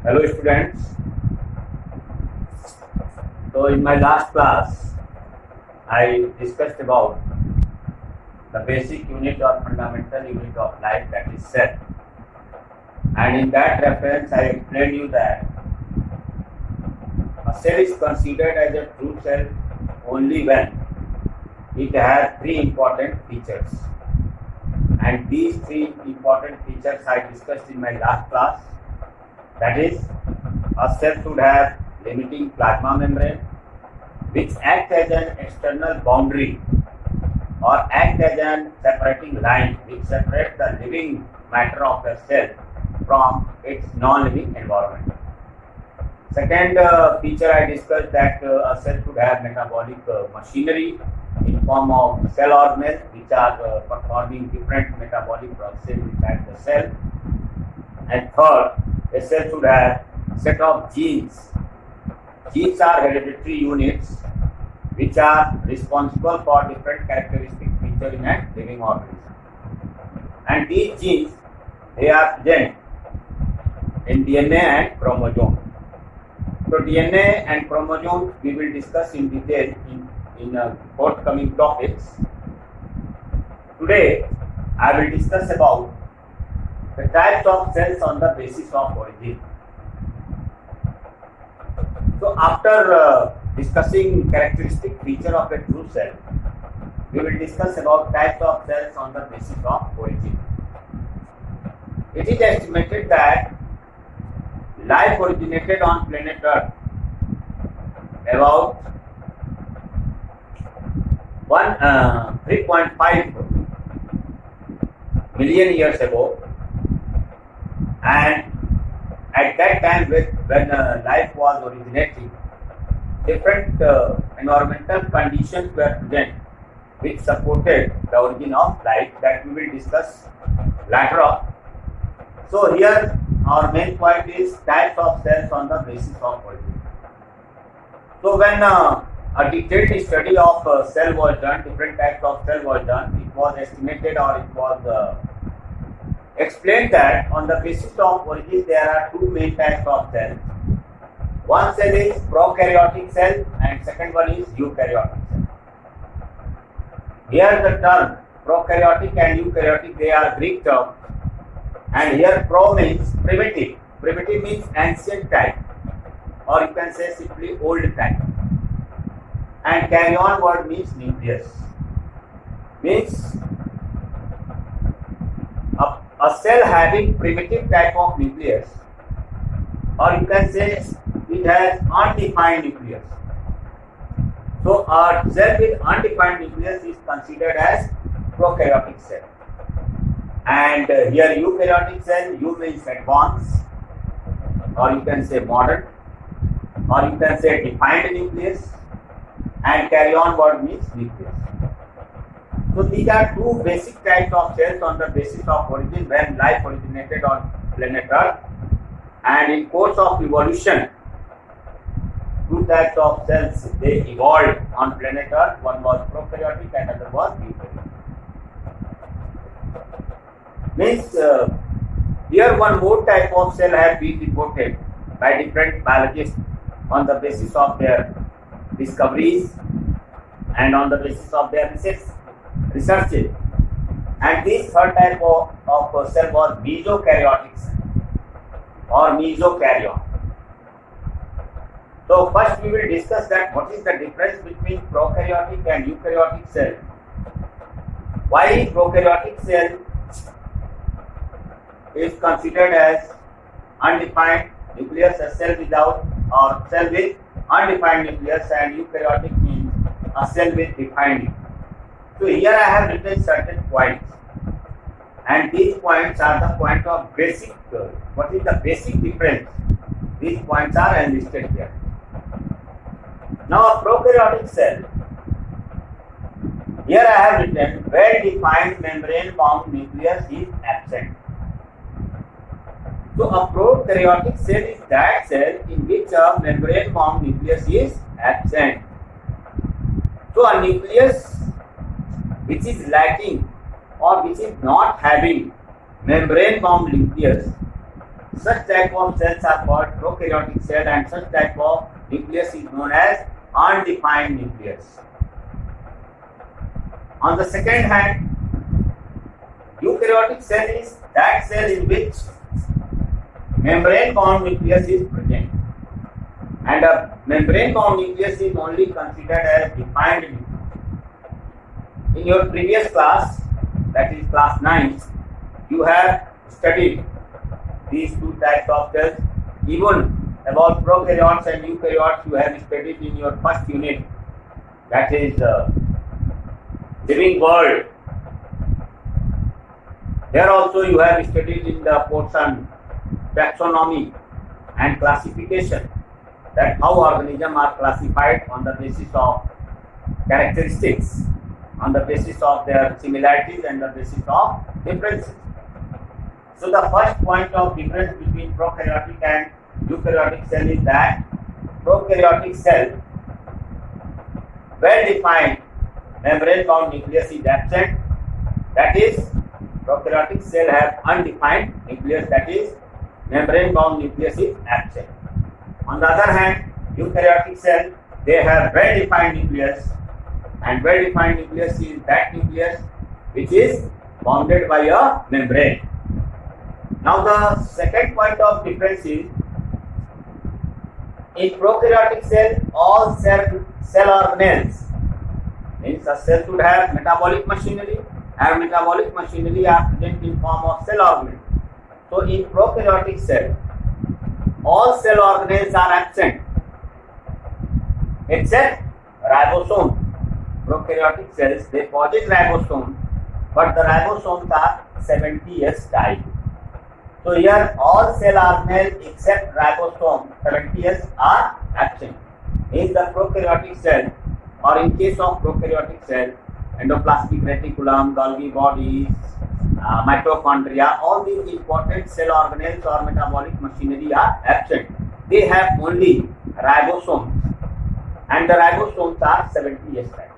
Hello students. So in my last class, I discussed about the basic unit or fundamental unit of life, that is cell. And in that reference, I explained you that a cell is considered as a true cell only when it has three important features. And these three important features I discussed in my last class. That is, a cell should have limiting plasma membrane, which acts as an external boundary or act as an separating line which separates the living matter of the cell from its non-living environment. Second feature I discussed that a cell should have metabolic machinery in form of cell organelles which are performing different metabolic processes inside the cell. And third, a cell should have set of genes. Genes are hereditary units which are responsible for different characteristic features in a living organism. And these genes, they are present in DNA and chromosome. So DNA and chromosomes we will discuss in detail in forthcoming topics. Today I will discuss about the types of cells on the basis of origin. So after discussing characteristic feature of a true cell, we will discuss about types of cells on the basis of origin. It is estimated that life originated on planet Earth about 3.5 million years ago, and at that time when life was originating, different environmental conditions were present which supported the origin of life, that we will discuss later on. So here our main point is types of cells on the basis of origin. So when a detailed study of cell was done, different types of cell was done, it was estimated or it was explained that on the basis of origin there are two main types of cells. One cell is prokaryotic cell and second one is eukaryotic cell. Here the term prokaryotic and eukaryotic, they are Greek terms, and here pro means primitive. Primitive means ancient type, or you can say simply old type. And karyon word means nucleus. Means a cell having primitive type of nucleus, or you can say it has undefined nucleus. So a cell with undefined nucleus is considered as prokaryotic cell. And here eukaryotic cell, eu means advanced, or you can say modern, or you can say defined nucleus, and karyon word means nucleus. So these are two basic types of cells on the basis of origin when life originated on planet Earth, and in course of evolution, two types of cells they evolved on planet Earth. One was prokaryotic and other was eukaryotic. Means here one more type of cell has been reported by different biologists on the basis of their discoveries and on the basis of their researches. And this third type of cell was mesokaryotic cell or mesokaryon. So first we will discuss that what is the difference between prokaryotic and eukaryotic cell. Why prokaryotic cell is considered as undefined nucleus, a cell without or cell with undefined nucleus, and eukaryotic means a cell with defined nucleus. So here I have written certain points, and these points are the point of basic. What is the basic difference? These points are enlisted here. Now a prokaryotic cell, here I have written well-defined membrane-bound nucleus is absent. So a prokaryotic cell is that cell in which a membrane-bound nucleus is absent. So a nucleus which is lacking or which is not having membrane-bound nucleus such type of cells are called prokaryotic cell, and such type of nucleus is known as undefined nucleus. On the second hand, eukaryotic cell is that cell in which membrane bound nucleus is present, and a membrane bound nucleus is only considered as defined nucleus. In your previous class, that is class 9, you have studied these two types of cells. Even about prokaryotes and eukaryotes you have studied in your first unit, that is living world. There also you have studied in the portion taxonomy and classification, that how organisms are classified on the basis of characteristics, on the basis of their similarities and the basis of differences. So the first point of difference between prokaryotic and eukaryotic cell is that prokaryotic cell, well defined membrane bound nucleus is absent, that is prokaryotic cell have undefined nucleus, that is membrane bound nucleus is absent. On the other hand, eukaryotic cell, they have well defined nucleus, and well defined nucleus is that nucleus which is bounded by a membrane. Now the second point of difference is, in prokaryotic cell, all cell organelles, means a cell should have metabolic machinery, and metabolic machinery are present in form of cell organelles. So in prokaryotic cell, all cell organelles are absent except ribosome. Prokaryotic cells, they possess ribosome, but the ribosomes are 70S type. So here all cell organelles except ribosome 70S are absent. In the prokaryotic cell, or in case of prokaryotic cell, endoplasmic reticulum, Golgi bodies, mitochondria, all these important cell organelles or metabolic machinery are absent. They have only ribosomes, and the ribosomes are 70S type.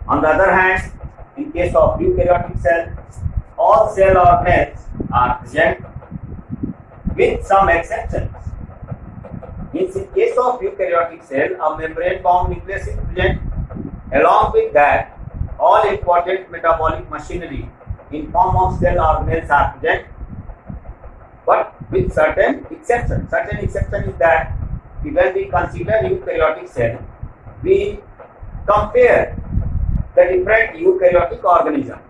On the other hand, in case of eukaryotic cell, all cell organelles are present with some exceptions. In case of eukaryotic cell, a membrane bound nucleus is present. Along with that, all important metabolic machinery in form of cell organelles are present, but with certain exceptions. Certain exception is that when we consider eukaryotic cell, we compare the different eukaryotic organisms,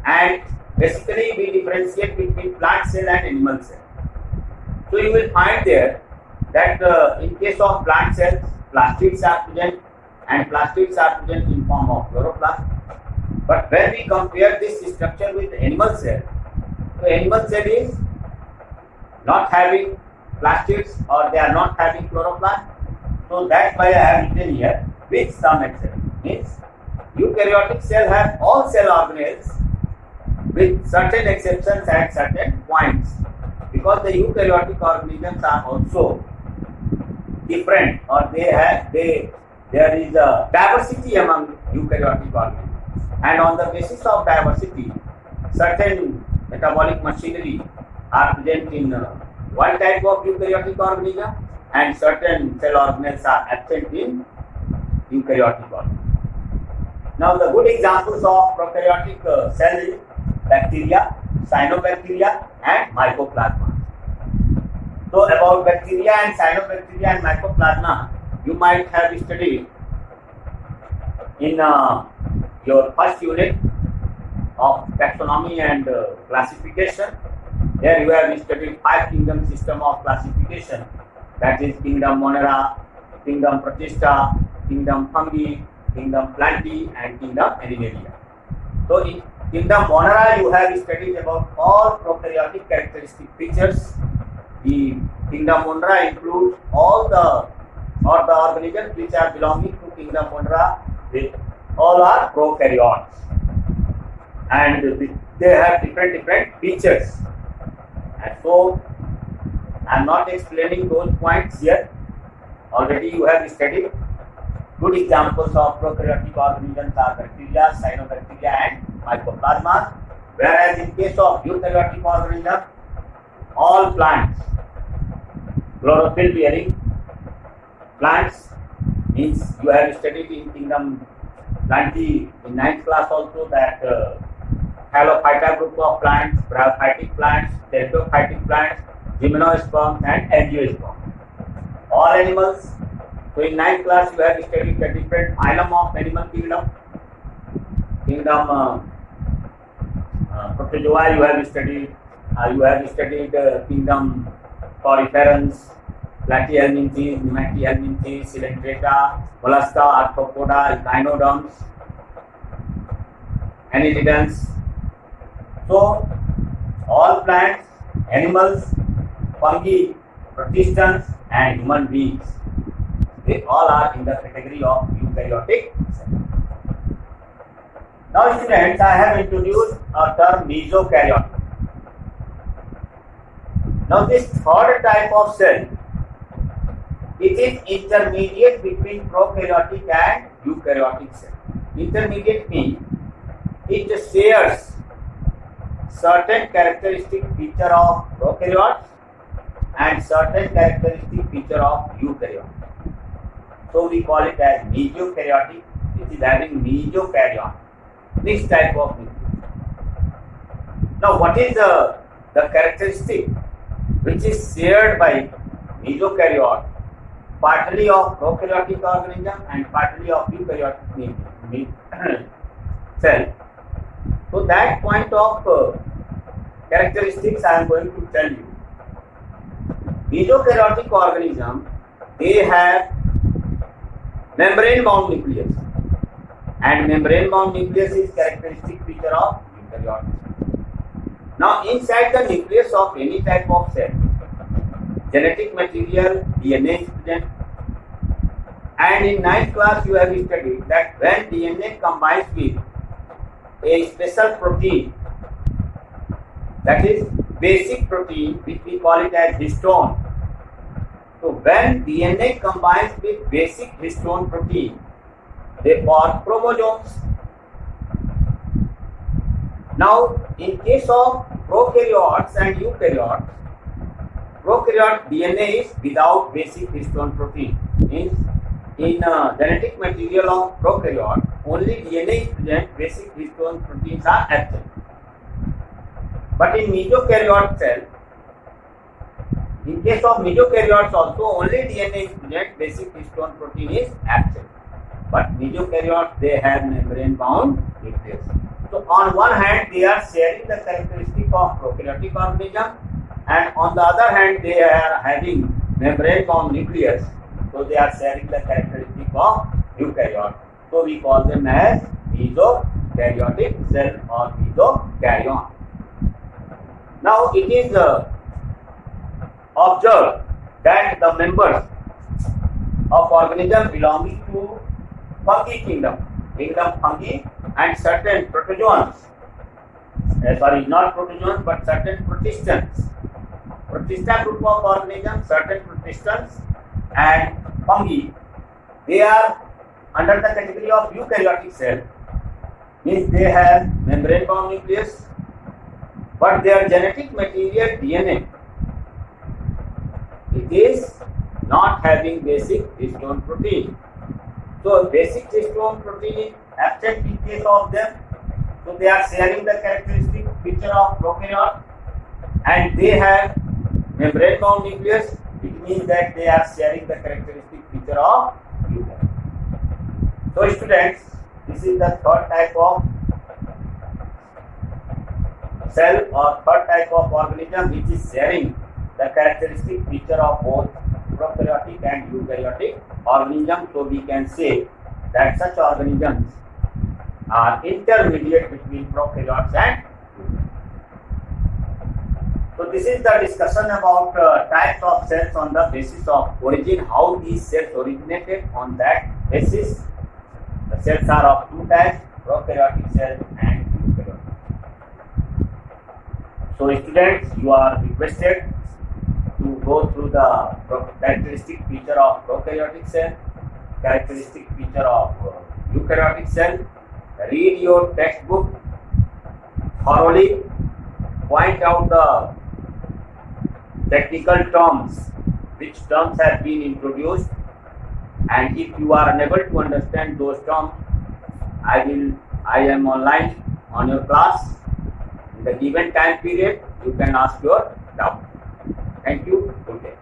and basically we differentiate between plant cell and animal cell. So you will find there that in case of plant cells, plastids are present, and plastids are present in form of chloroplast. But when we compare this structure with animal cell, the animal cell is not having plastids, or they are not having chloroplast. So that's why I have written here with some exception. Means eukaryotic cell have all cell organelles with certain exceptions at certain points, because the eukaryotic organisms are also different, or there is a diversity among eukaryotic organisms, and on the basis of diversity, certain metabolic machinery are present in one type of eukaryotic organism, and certain cell organelles are absent in eukaryotic organisms. Now the good examples of prokaryotic cell is bacteria, cyanobacteria and mycoplasma. So about bacteria and cyanobacteria and mycoplasma, you might have studied in your first unit of taxonomy and classification. There you have studied 5 kingdom system of classification, that is kingdom Monera, kingdom Protista, kingdom Fungi, kingdom Plantae and kingdom Animalia. So in kingdom Monera you have studied about all prokaryotic characteristic features. The kingdom Monera includes all the organisms which are belonging to kingdom Monera. They all are prokaryotes, and they have different features. And so I am not explaining those points here. Already you have studied. Good examples of prokaryotic organisms are bacteria, cyanobacteria and mycoplasma. Whereas in case of eukaryotic organisms, all plants, chlorophyll bearing plants, means you have studied in kingdom Plantae in 9th class also that Halophyta group of plants, Bryophytic plants, Pteridophytic plants, Gymnosperms and Angiosperms. All animals. So in 9th class you have studied the different phylum of animal kingdom. Protozoa you have studied. Kingdom Coriferans, Platyhelminthes, Nematohelminthes, Coelenterata, Mollusca, Arthropoda, Echinoderms, Annelidans. So all plants, animals, fungi, protistans and human beings, they all are in the category of eukaryotic cells. Now students, I have introduced a term mesokaryotic. Now this third type of cell, it is intermediate between prokaryotic and eukaryotic cell. Intermediate means it shares certain characteristic feature of prokaryotes and certain characteristic feature of eukaryotes. So we call it as mesokaryotic. It is having mesokaryon. This type of nucleus. Now what is the characteristic which is shared by mesokaryote, partly of prokaryotic organism and partly of eukaryotic cell? So that point of characteristics I am going to tell you. Mesokaryotic organism, they have membrane bound nucleus, and membrane bound nucleus is characteristic feature of eukaryotes. Now inside the nucleus of any type of cell, genetic material DNA is present, and in 9th class you have studied that when DNA combines with a special protein, that is basic protein, which we call it as histone. So when DNA combines with basic histone protein, they form chromosomes. Now in case of prokaryotes and eukaryotes, prokaryote DNA is without basic histone protein. Means in genetic material of prokaryote, only DNA is present, basic histone proteins are absent. But in mesokaryote cell, in case of mesokaryotes also, only DNA is present, basic histone protein is absent. But mesokaryotes, they have membrane bound nucleus. So on one hand, they are sharing the characteristic of prokaryotic organism, and on the other hand, they are having membrane bound nucleus. So they are sharing the characteristic of eukaryote. So we call them as mesokaryotic cell or mesokaryon. Now it is observed that the members of organism belonging to fungi kingdom fungi and certain protozoans, not protozoans but certain protistans, protista group of organisms, certain protistans and fungi, they are under the category of eukaryotic cell. Means they have membrane bound nucleus, but their genetic material DNA, it is not having basic histone protein. So basic histone protein is absent in case of them. So they are sharing the characteristic feature of prokaryote, and they have membrane bound nucleus. It means that they are sharing the characteristic feature of eukaryote. So students, this is the third type of cell or third type of organism which is sharing the characteristic feature of both prokaryotic and eukaryotic organism. So we can say that such organisms are intermediate between prokaryotes and eukaryotes. So this is the discussion about types of cells on the basis of origin, how these cells originated. On that basis, the cells are of two types, prokaryotic cells and eukaryotic. So students, you are requested to go through the characteristic feature of prokaryotic cell, characteristic feature of eukaryotic cell. Read your textbook thoroughly, point out the technical terms, which terms have been introduced, and if you are unable to understand those terms, I am online on your class. In the given time period, you can ask your doubt. Thank you. Good day.